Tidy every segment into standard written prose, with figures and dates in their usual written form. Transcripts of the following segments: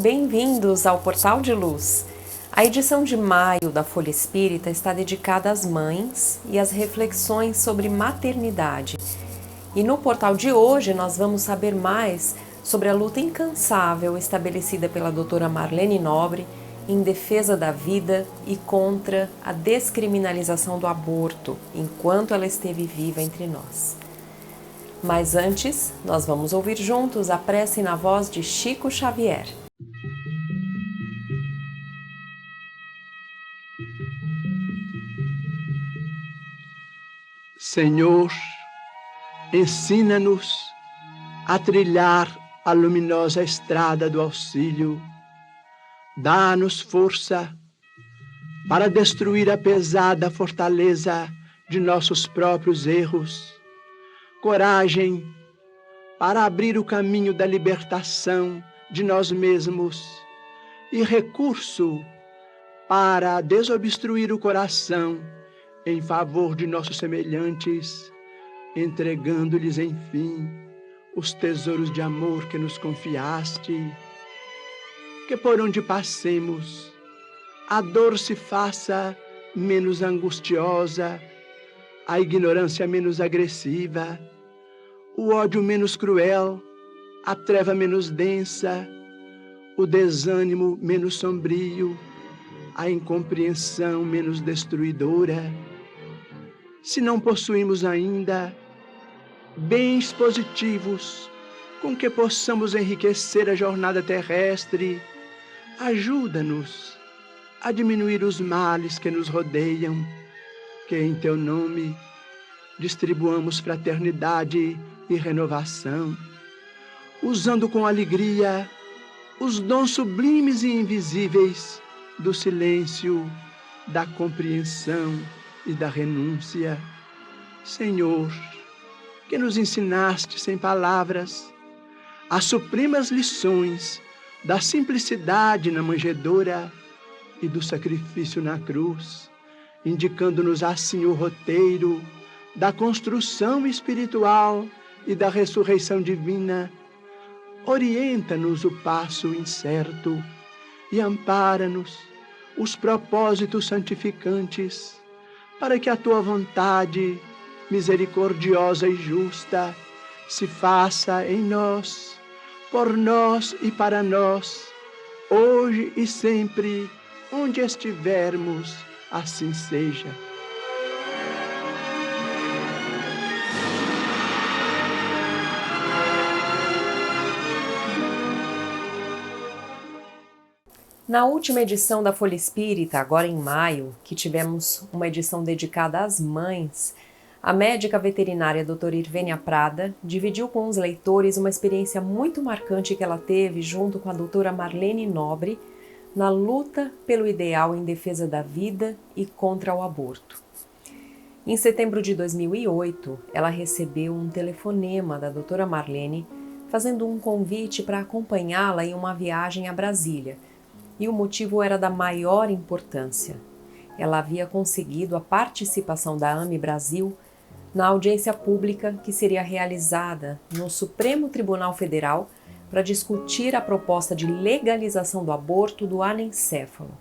bem-vindos ao Portal de Luz. A edição de maio da Folha Espírita está dedicada às mães e às reflexões sobre maternidade. E no portal de hoje nós vamos saber mais sobre a luta incansável estabelecida pela doutora Marlene Nobre em defesa da vida e contra a descriminalização do aborto, enquanto ela esteve viva entre nós. Mas antes, nós vamos ouvir juntos a prece na voz de Chico Xavier. Senhor, ensina-nos a trilhar a luminosa estrada do auxílio. Dá-nos força para destruir a pesada fortaleza de nossos próprios erros. Coragem para abrir o caminho da libertação de nós mesmos e recurso para desobstruir o coração em favor de nossos semelhantes, entregando-lhes, enfim, os tesouros de amor que nos confiaste. Que por onde passemos, a dor se faça menos angustiosa, a ignorância menos agressiva, o ódio menos cruel, a treva menos densa, o desânimo menos sombrio, a incompreensão menos destruidora. Se não possuímos ainda bens positivos com que possamos enriquecer a jornada terrestre, ajuda-nos a diminuir os males que nos rodeiam, que em teu nome distribuamos fraternidade e renovação, usando com alegria os dons sublimes e invisíveis do silêncio, da compreensão e da renúncia. Senhor, que nos ensinaste sem palavras as supremas lições da simplicidade na manjedoura e do sacrifício na cruz, indicando-nos assim o roteiro da construção espiritual e da ressurreição divina. Orienta-nos o passo incerto e ampara-nos os propósitos santificantes, para que a tua vontade, misericordiosa e justa, se faça em nós, por nós e para nós, hoje e sempre, onde estivermos, assim seja. Na última edição da Folha Espírita, agora em maio, que tivemos uma edição dedicada às mães, a médica veterinária doutora Irvênia Prada dividiu com os leitores uma experiência muito marcante que ela teve junto com a doutora Marlene Nobre na luta pelo ideal em defesa da vida e contra o aborto. Em setembro de 2008, ela recebeu um telefonema da doutora Marlene fazendo um convite para acompanhá-la em uma viagem a Brasília, e o motivo era da maior importância. Ela havia conseguido a participação da AME Brasil na audiência pública que seria realizada no Supremo Tribunal Federal para discutir a proposta de legalização do aborto do anencéfalo.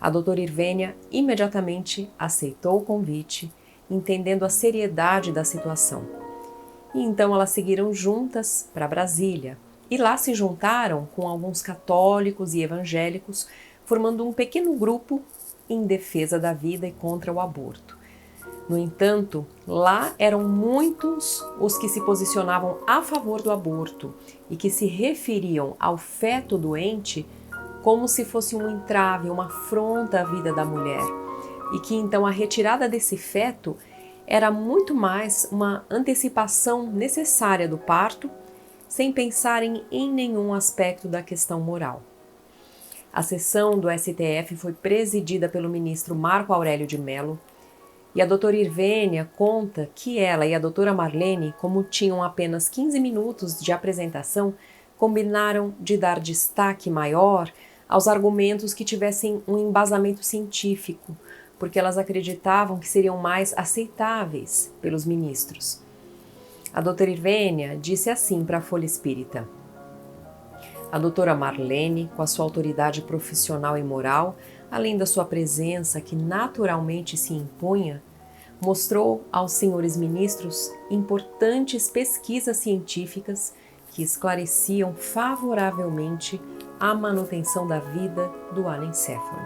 A doutora Irvênia imediatamente aceitou o convite, entendendo a seriedade da situação. E então elas seguiram juntas para Brasília, e lá se juntaram com alguns católicos e evangélicos, formando um pequeno grupo em defesa da vida e contra o aborto. No entanto, lá eram muitos os que se posicionavam a favor do aborto e que se referiam ao feto doente como se fosse um entrave, uma afronta à vida da mulher, e que então a retirada desse feto era muito mais uma antecipação necessária do parto, sem pensarem em nenhum aspecto da questão moral. A sessão do STF foi presidida pelo ministro Marco Aurélio de Mello, e a doutora Irvênia conta que ela e a doutora Marlene, como tinham apenas 15 minutos de apresentação, combinaram de dar destaque maior aos argumentos que tivessem um embasamento científico, porque elas acreditavam que seriam mais aceitáveis pelos ministros. A doutora Irvênia disse assim para a Folha Espírita: A doutora Marlene, com a sua autoridade profissional e moral, além da sua presença que naturalmente se impunha, mostrou aos senhores ministros importantes pesquisas científicas que esclareciam favoravelmente a manutenção da vida do anencéfalo.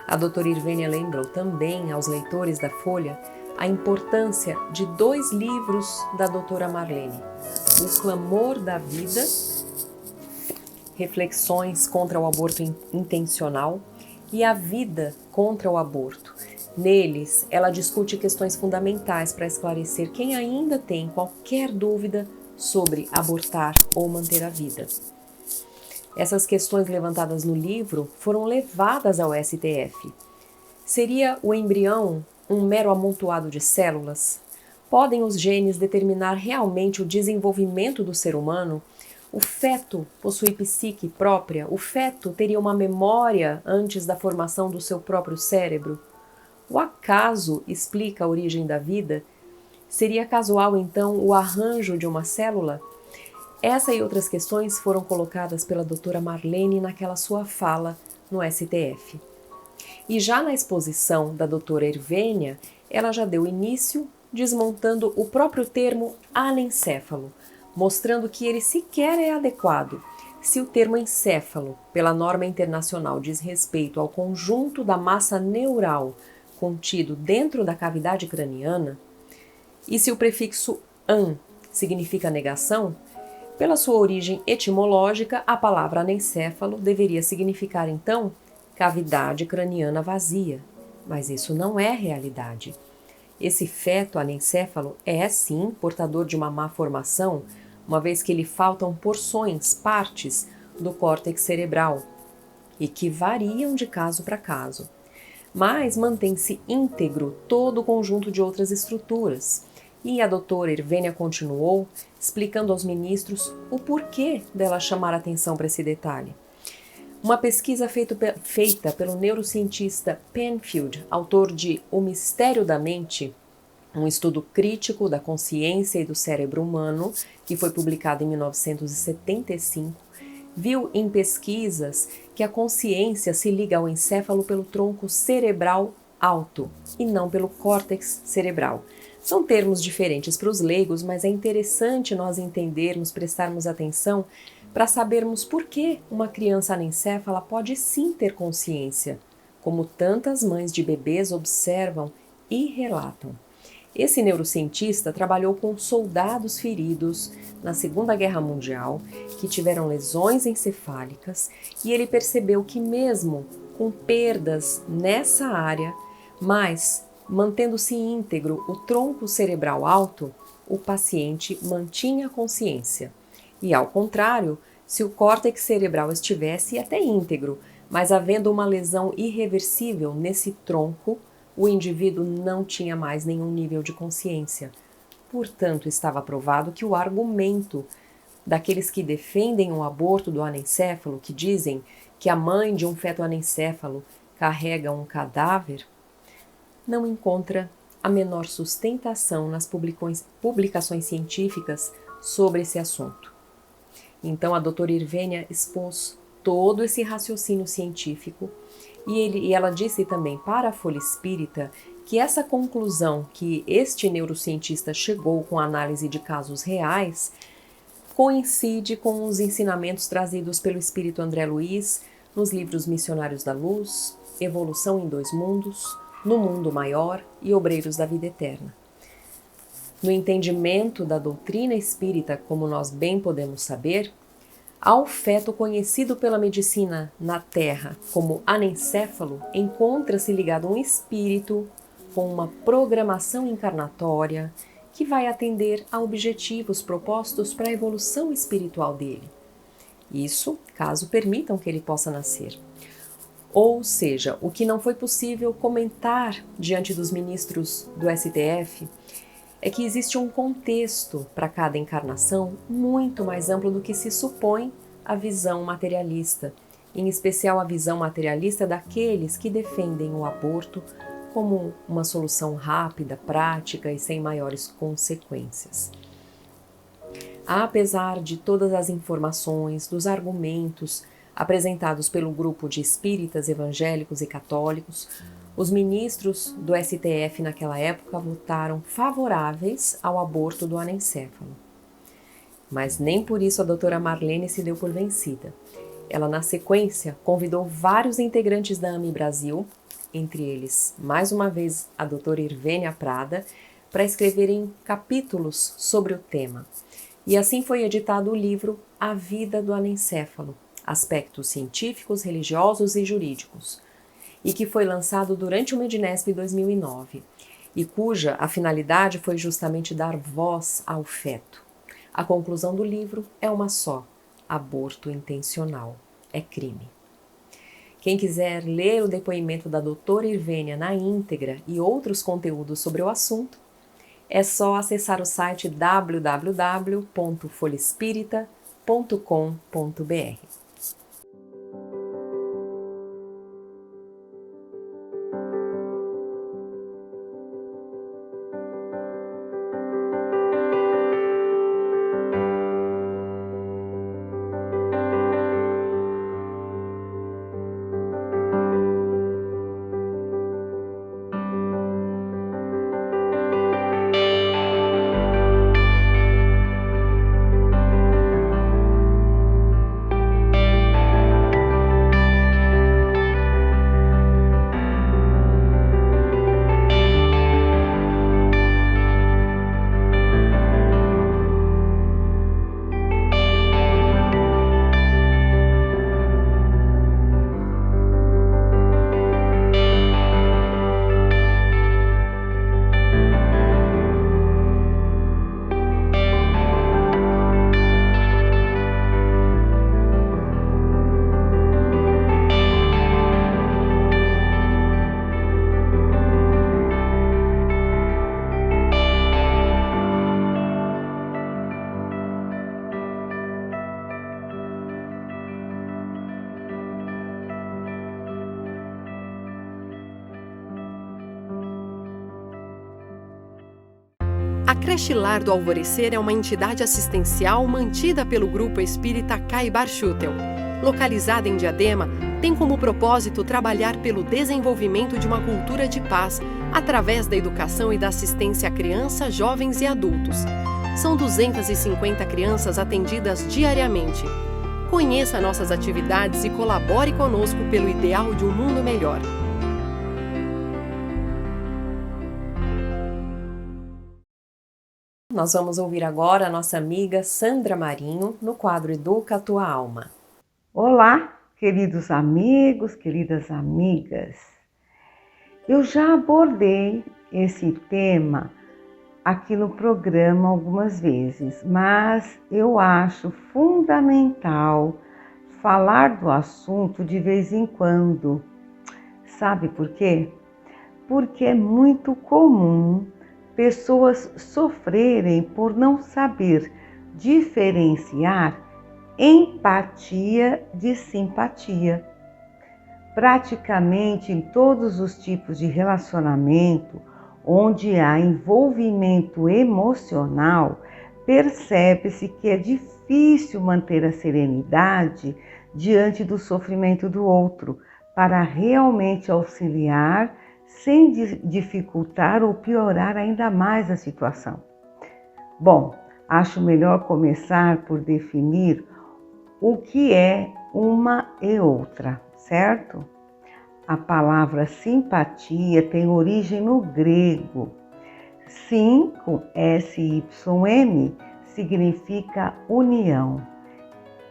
A doutora Irvênia lembrou também aos leitores da Folha a importância de 2 livros da doutora Marlene: O Clamor da Vida, Reflexões contra o Aborto Intencional, e A Vida contra o Aborto. Neles, ela discute questões fundamentais para esclarecer quem ainda tem qualquer dúvida sobre abortar ou manter a vida. Essas questões levantadas no livro foram levadas ao STF. Seria o embrião um mero amontoado de células? Podem os genes determinar realmente o desenvolvimento do ser humano? O feto possui psique própria? O feto teria uma memória antes da formação do seu próprio cérebro? O acaso explica a origem da vida? Seria casual, então, o arranjo de uma célula? Essa e outras questões foram colocadas pela doutora Marlene naquela sua fala no STF. E já na exposição da doutora Irvênia, ela já deu início desmontando o próprio termo anencéfalo, mostrando que ele sequer é adequado. Se o termo encéfalo, pela norma internacional, diz respeito ao conjunto da massa neural contido dentro da cavidade craniana, e se o prefixo an significa negação, pela sua origem etimológica, a palavra anencéfalo deveria significar, então, cavidade craniana vazia. Mas isso não é realidade. Esse feto anencéfalo é, sim, portador de uma má formação, uma vez que lhe faltam porções, partes, do córtex cerebral, e que variam de caso para caso. Mas mantém-se íntegro todo o conjunto de outras estruturas. E a doutora Irvênia continuou, explicando aos ministros o porquê dela chamar atenção para esse detalhe. Uma pesquisa feita pelo neurocientista Penfield, autor de O Mistério da Mente, um estudo crítico da consciência e do cérebro humano, que foi publicado em 1975, viu em pesquisas que a consciência se liga ao encéfalo pelo tronco cerebral alto e não pelo córtex cerebral. São termos diferentes para os leigos, mas é interessante nós entendermos, prestarmos atenção para sabermos por que uma criança anencéfala pode sim ter consciência, como tantas mães de bebês observam e relatam. Esse neurocientista trabalhou com soldados feridos na Segunda Guerra Mundial que tiveram lesões encefálicas e ele percebeu que mesmo com perdas nessa área, mas mantendo-se íntegro o tronco cerebral alto, o paciente mantinha a consciência. E ao contrário, se o córtex cerebral estivesse até íntegro, mas havendo uma lesão irreversível nesse tronco, o indivíduo não tinha mais nenhum nível de consciência. Portanto, estava provado que o argumento daqueles que defendem o aborto do anencéfalo, que dizem que a mãe de um feto anencéfalo carrega um cadáver, não encontra a menor sustentação nas publicações científicas sobre esse assunto. Então a doutora Irvênia expôs todo esse raciocínio científico e ela disse também para a Folha Espírita que essa conclusão que este neurocientista chegou com a análise de casos reais coincide com os ensinamentos trazidos pelo Espírito André Luiz nos livros Missionários da Luz, Evolução em 2 Mundos, No Mundo Maior e Obreiros da Vida Eterna. No entendimento da doutrina espírita, como nós bem podemos saber, ao feto conhecido pela medicina na Terra como anencéfalo, encontra-se ligado um espírito com uma programação encarnatória que vai atender a objetivos propostos para a evolução espiritual dele. Isso, caso permitam que ele possa nascer. Ou seja, o que não foi possível comentar diante dos ministros do STF é que existe um contexto para cada encarnação muito mais amplo do que se supõe a visão materialista, em especial a visão materialista daqueles que defendem o aborto como uma solução rápida, prática e sem maiores consequências. Apesar de todas as informações, dos argumentos apresentados pelo grupo de espíritas evangélicos e católicos, os ministros do STF naquela época votaram favoráveis ao aborto do anencéfalo. Mas nem por isso a doutora Marlene se deu por vencida. Ela, na sequência, convidou vários integrantes da AME Brasil, entre eles, mais uma vez, a doutora Irvênia Prada, para escreverem capítulos sobre o tema. E assim foi editado o livro A Vida do Anencéfalo, Aspectos Científicos, Religiosos e Jurídicos, e que foi lançado durante o Mednesp 2009, e cuja a finalidade foi justamente dar voz ao feto. A conclusão do livro é uma só: aborto intencional é crime. Quem quiser ler o depoimento da doutora Irvênia na íntegra e outros conteúdos sobre o assunto, é só acessar o site www.folhaespírita.com.br. A Creche Lar do Alvorecer é uma entidade assistencial mantida pelo Grupo Espírita Caibar Schutel. Localizada em Diadema, tem como propósito trabalhar pelo desenvolvimento de uma cultura de paz através da educação e da assistência a crianças, jovens e adultos. São 250 crianças atendidas diariamente. Conheça nossas atividades e colabore conosco pelo ideal de um mundo melhor. Nós vamos ouvir agora a nossa amiga Sandra Marinho no quadro Educa a Tua Alma. Olá, queridos amigos, queridas amigas. Eu já abordei esse tema aqui no programa algumas vezes, mas eu acho fundamental falar do assunto de vez em quando. Sabe por quê? Porque é muito comum pessoas sofrerem por não saber diferenciar empatia de simpatia. Praticamente em todos os tipos de relacionamento onde há envolvimento emocional, percebe-se que é difícil manter a serenidade diante do sofrimento do outro, para realmente auxiliar sem dificultar ou piorar ainda mais a situação. Bom, acho melhor começar por definir o que é uma e outra, certo? A palavra simpatia tem origem no grego. Sim, com S-Y-M, significa união.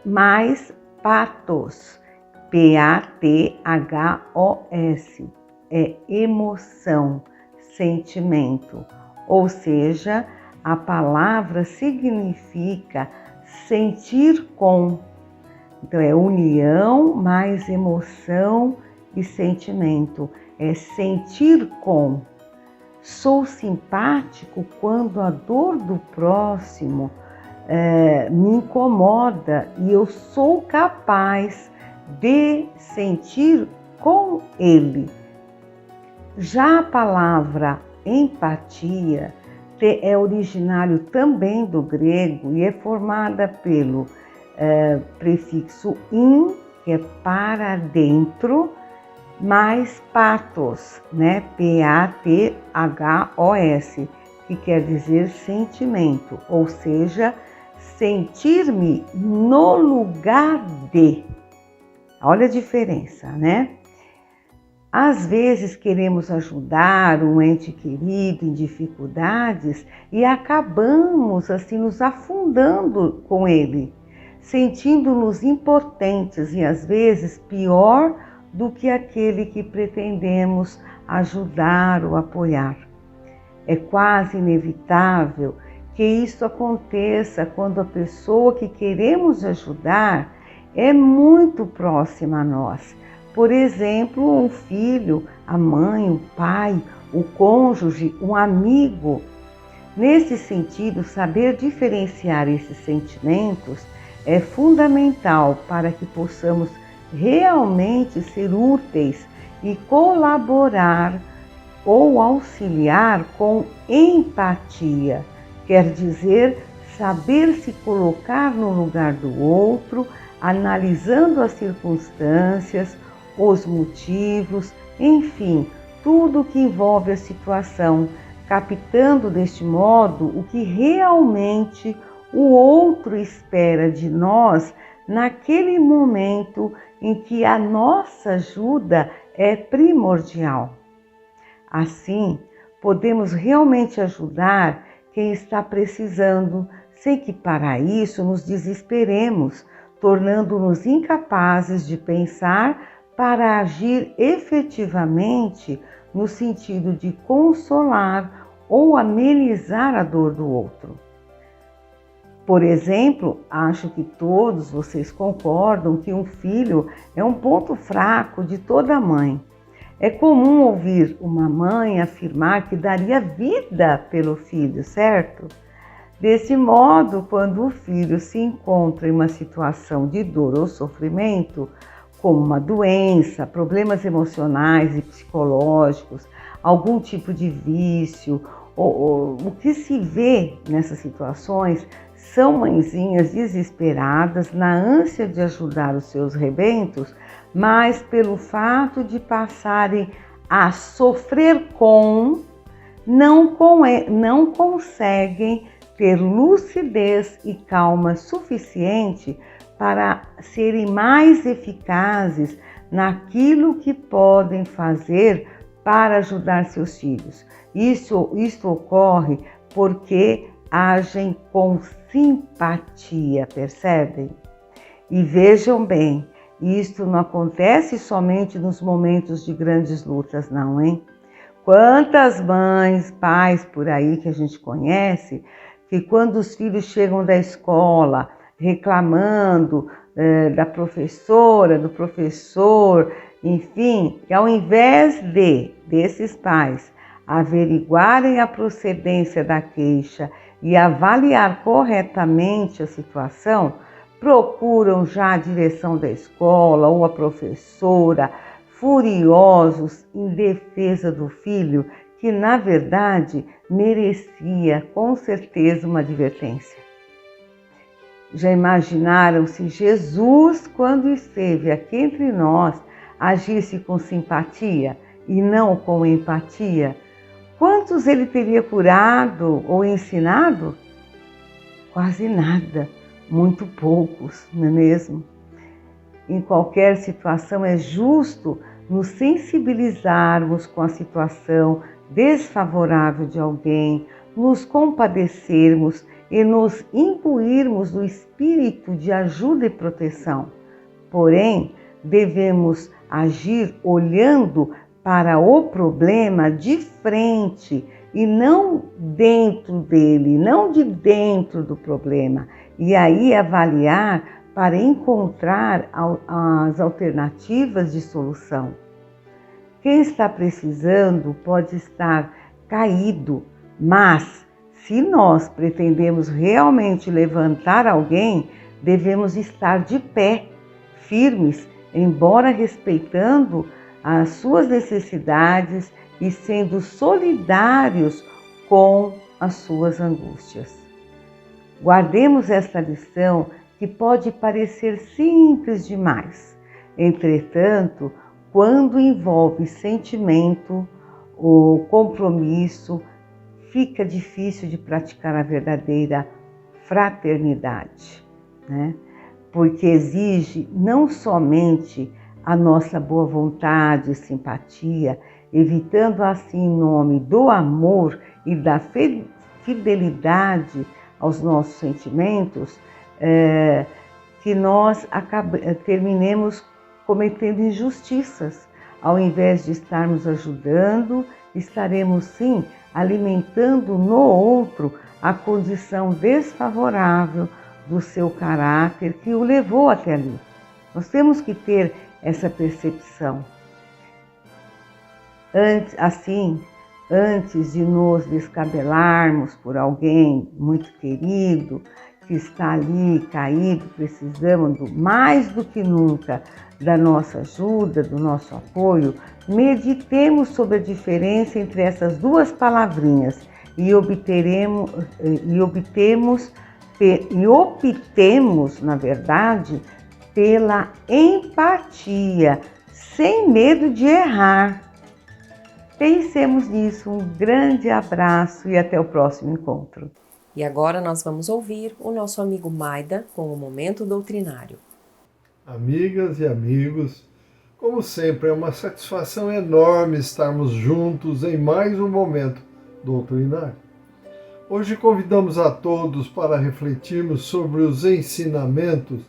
Mais pathos, P-A-T-H-O-S, é emoção, sentimento. Ou seja, a palavra significa sentir com. Então é união mais emoção e sentimento. É sentir com. Sou simpático quando a dor do próximo me incomoda e eu sou capaz de sentir com ele. Já a palavra empatia é originário também do grego e é formada pelo prefixo in, que é para dentro, mais pathos, né? P-A-T-H-O-S, que quer dizer sentimento, ou seja, sentir-me no lugar de. Olha a diferença, né? Às vezes queremos ajudar um ente querido em dificuldades e acabamos assim nos afundando com ele, sentindo-nos impotentes e às vezes pior do que aquele que pretendemos ajudar ou apoiar. É quase inevitável que isso aconteça quando a pessoa que queremos ajudar é muito próxima a nós. Por exemplo, um filho, a mãe, o pai, o cônjuge, um amigo. Nesse sentido, saber diferenciar esses sentimentos é fundamental para que possamos realmente ser úteis e colaborar ou auxiliar com empatia. Quer dizer, saber se colocar no lugar do outro, analisando as circunstâncias, os motivos, enfim, tudo que envolve a situação, captando deste modo o que realmente o outro espera de nós naquele momento em que a nossa ajuda é primordial. Assim, podemos realmente ajudar quem está precisando, sem que para isso nos desesperemos, tornando-nos incapazes de pensar para agir efetivamente no sentido de consolar ou amenizar a dor do outro. Por exemplo, acho que todos vocês concordam que um filho é um ponto fraco de toda mãe. É comum ouvir uma mãe afirmar que daria vida pelo filho, certo? Desse modo, quando o filho se encontra em uma situação de dor ou sofrimento, como uma doença, problemas emocionais e psicológicos, algum tipo de vício, o que se vê nessas situações são mãezinhas desesperadas na ânsia de ajudar os seus rebentos, mas pelo fato de passarem a sofrer não conseguem ter lucidez e calma suficiente para serem mais eficazes naquilo que podem fazer para ajudar seus filhos. Isso ocorre porque agem com simpatia, percebem? E vejam bem, isto não acontece somente nos momentos de grandes lutas, não, hein? Quantas mães, pais por aí que a gente conhece, que quando os filhos chegam da escola reclamando da professora, do professor, enfim, que ao invés desses pais averiguarem a procedência da queixa e avaliar corretamente a situação, procuram já a direção da escola ou a professora, furiosos em defesa do filho, que na verdade merecia com certeza uma advertência. Já imaginaram se Jesus, quando esteve aqui entre nós, agisse com simpatia e não com empatia? Quantos ele teria curado ou ensinado? Quase nada, muito poucos, não é mesmo? Em qualquer situação é justo nos sensibilizarmos com a situação desfavorável de alguém, nos compadecermos e nos imbuirmos do espírito de ajuda e proteção. Porém, devemos agir olhando para o problema de frente e não dentro dele, não de dentro do problema. E aí avaliar para encontrar as alternativas de solução. Quem está precisando pode estar caído, mas se nós pretendemos realmente levantar alguém, devemos estar de pé, firmes, embora respeitando as suas necessidades e sendo solidários com as suas angústias. Guardemos esta lição que pode parecer simples demais. Entretanto, quando envolve sentimento ou compromisso, fica difícil de praticar a verdadeira fraternidade, né? Porque exige não somente a nossa boa vontade e simpatia, evitando assim em nome do amor e da fidelidade aos nossos sentimentos, que nós terminemos cometendo injustiças. Ao invés de estarmos ajudando, estaremos sim alimentando no outro a condição desfavorável do seu caráter que o levou até ali. Nós temos que ter essa percepção. Antes de nos descabelarmos por alguém muito querido, que está ali caído, precisando mais do que nunca da nossa ajuda, do nosso apoio, meditemos sobre a diferença entre essas duas palavrinhas e optemos, na verdade, pela empatia, sem medo de errar. Pensemos nisso. Um grande abraço e até o próximo encontro. E agora nós vamos ouvir o nosso amigo Maida com o Momento Doutrinário. Amigas e amigos, como sempre, é uma satisfação enorme estarmos juntos em mais um Momento Doutrinário. Hoje convidamos a todos para refletirmos sobre os ensinamentos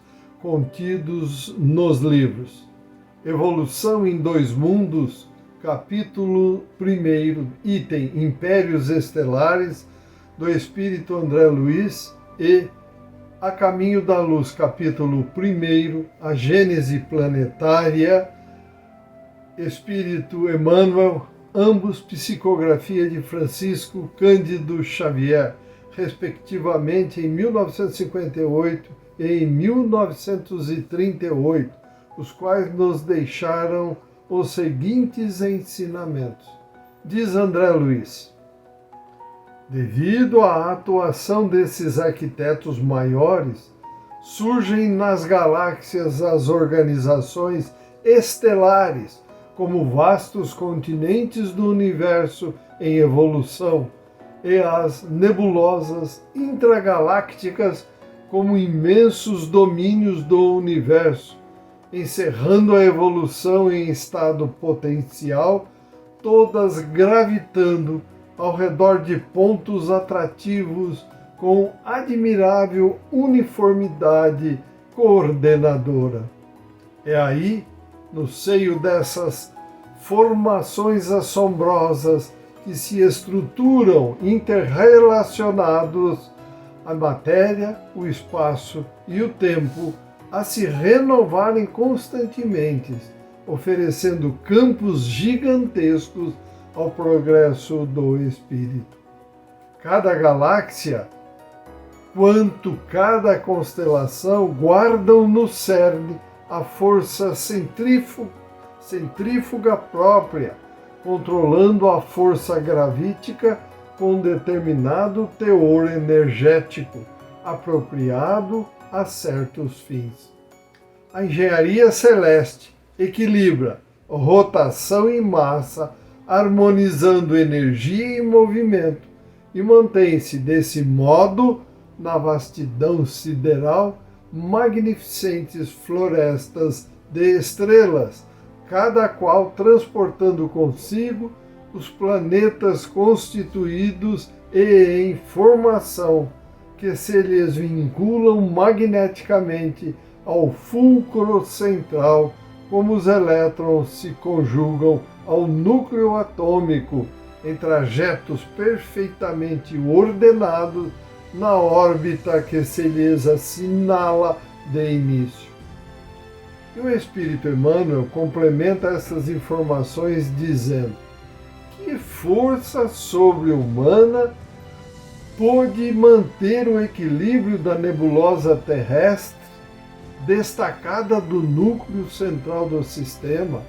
contidos nos livros Evolução em Dois Mundos, capítulo 1, item Impérios Estelares, do Espírito André Luiz, e A Caminho da Luz, capítulo 1, A Gênese Planetária, Espírito Emmanuel, ambos psicografia de Francisco Cândido Xavier, respectivamente em 1958 e em 1938, os quais nos deixaram os seguintes ensinamentos. Diz André Luiz: devido à atuação desses arquitetos maiores, surgem nas galáxias as organizações estelares, como vastos continentes do universo em evolução, e as nebulosas intragalácticas como imensos domínios do universo, encerrando a evolução em estado potencial, todas gravitando ao redor de pontos atrativos com admirável uniformidade coordenadora. É aí, no seio dessas formações assombrosas que se estruturam interrelacionados, a matéria, o espaço e o tempo a se renovarem constantemente, oferecendo campos gigantescos ao progresso do espírito. Cada galáxia, quanto cada constelação, guardam no cerne a força centrífuga própria, controlando a força gravítica com determinado teor energético, apropriado a certos fins. A engenharia celeste equilibra rotação e massa, harmonizando energia e movimento, e mantém-se desse modo, na vastidão sideral, magnificentes florestas de estrelas, cada qual transportando consigo os planetas constituídos e em formação, que se lhes vinculam magneticamente ao fulcro central, como os elétrons se conjugam ao núcleo atômico, em trajetos perfeitamente ordenados na órbita que se lhes assinala de início. E o Espírito Emmanuel complementa essas informações dizendo: que força sobre-humana pôde manter o equilíbrio da nebulosa terrestre, destacada do núcleo central do sistema,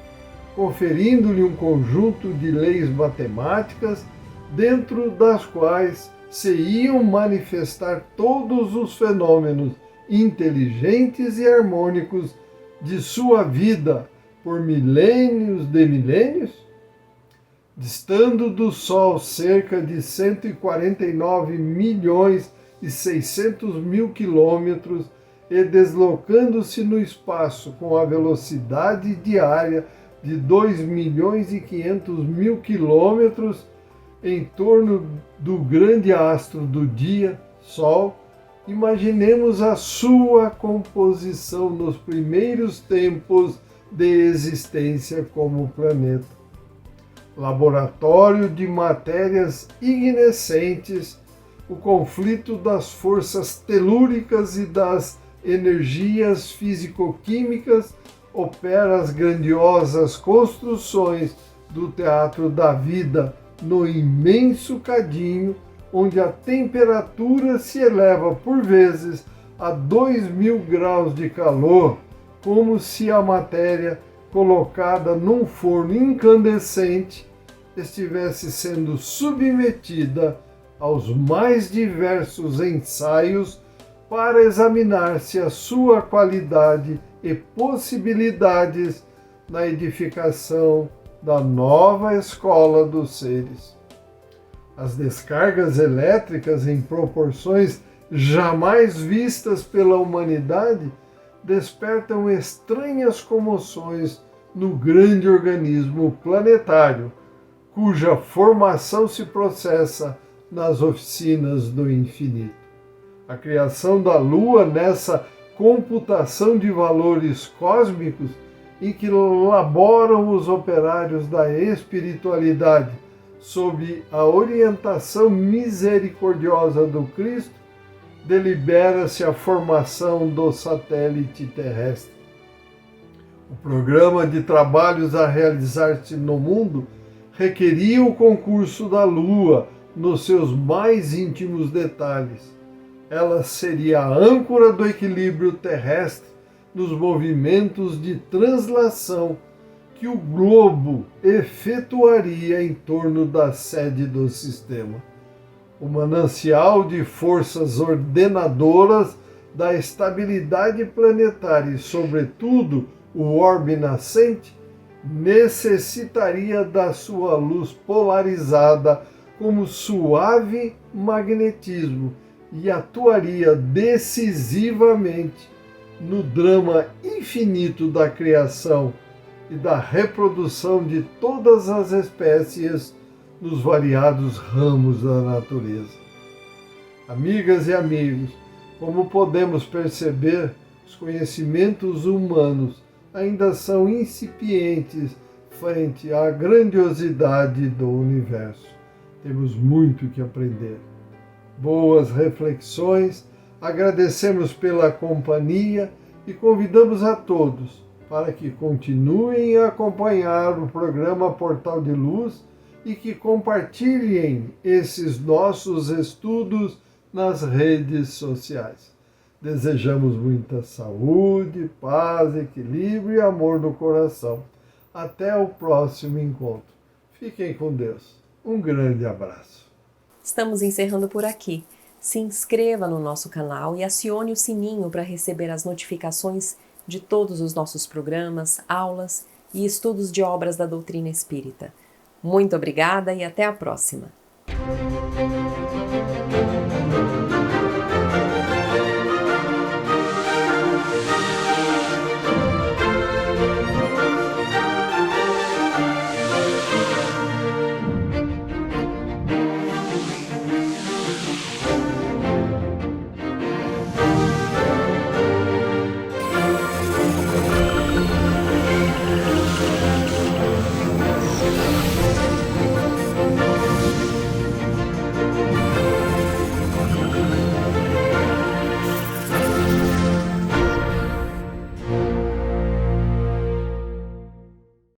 conferindo-lhe um conjunto de leis matemáticas, dentro das quais se iam manifestar todos os fenômenos inteligentes e harmônicos de sua vida por milênios de milênios? Distando do Sol cerca de 149 milhões e 600 mil quilômetros e deslocando-se no espaço com a velocidade diária de 2 milhões e 500 mil quilômetros em torno do grande astro do dia, Sol, imaginemos a sua composição nos primeiros tempos de existência como planeta. Laboratório de matérias ignescentes, o conflito das forças telúricas e das energias físico-químicas opera as grandiosas construções do teatro da vida no imenso cadinho, onde a temperatura se eleva por vezes a 2.000 graus de calor, como se a matéria colocada num forno incandescente estivesse sendo submetida aos mais diversos ensaios para examinar-se a sua qualidade e possibilidades na edificação da nova escola dos seres. As descargas elétricas em proporções jamais vistas pela humanidade despertam estranhas comoções no grande organismo planetário, cuja formação se processa nas oficinas do infinito. A criação da Lua nessa computação de valores cósmicos em que laboram os operários da espiritualidade sob a orientação misericordiosa do Cristo, delibera-se a formação do satélite terrestre. O programa de trabalhos a realizar-se no mundo requeria o concurso da Lua nos seus mais íntimos detalhes. Ela seria a âncora do equilíbrio terrestre nos movimentos de translação que o globo efetuaria em torno da sede do sistema. O manancial de forças ordenadoras da estabilidade planetária e, sobretudo, o orbe nascente, necessitaria da sua luz polarizada como suave magnetismo e atuaria decisivamente no drama infinito da criação e da reprodução de todas as espécies nos variados ramos da natureza. Amigas e amigos, como podemos perceber, os conhecimentos humanos ainda são incipientes frente à grandiosidade do universo. Temos muito que aprender. Boas reflexões, agradecemos pela companhia e convidamos a todos para que continuem a acompanhar o programa Portal de Luz e que compartilhem esses nossos estudos nas redes sociais. Desejamos muita saúde, paz, equilíbrio e amor no coração. Até o próximo encontro. Fiquem com Deus. Um grande abraço. Estamos encerrando por aqui. Se inscreva no nosso canal e acione o sininho para receber as notificações de todos os nossos programas, aulas e estudos de obras da doutrina espírita. Muito obrigada e até a próxima!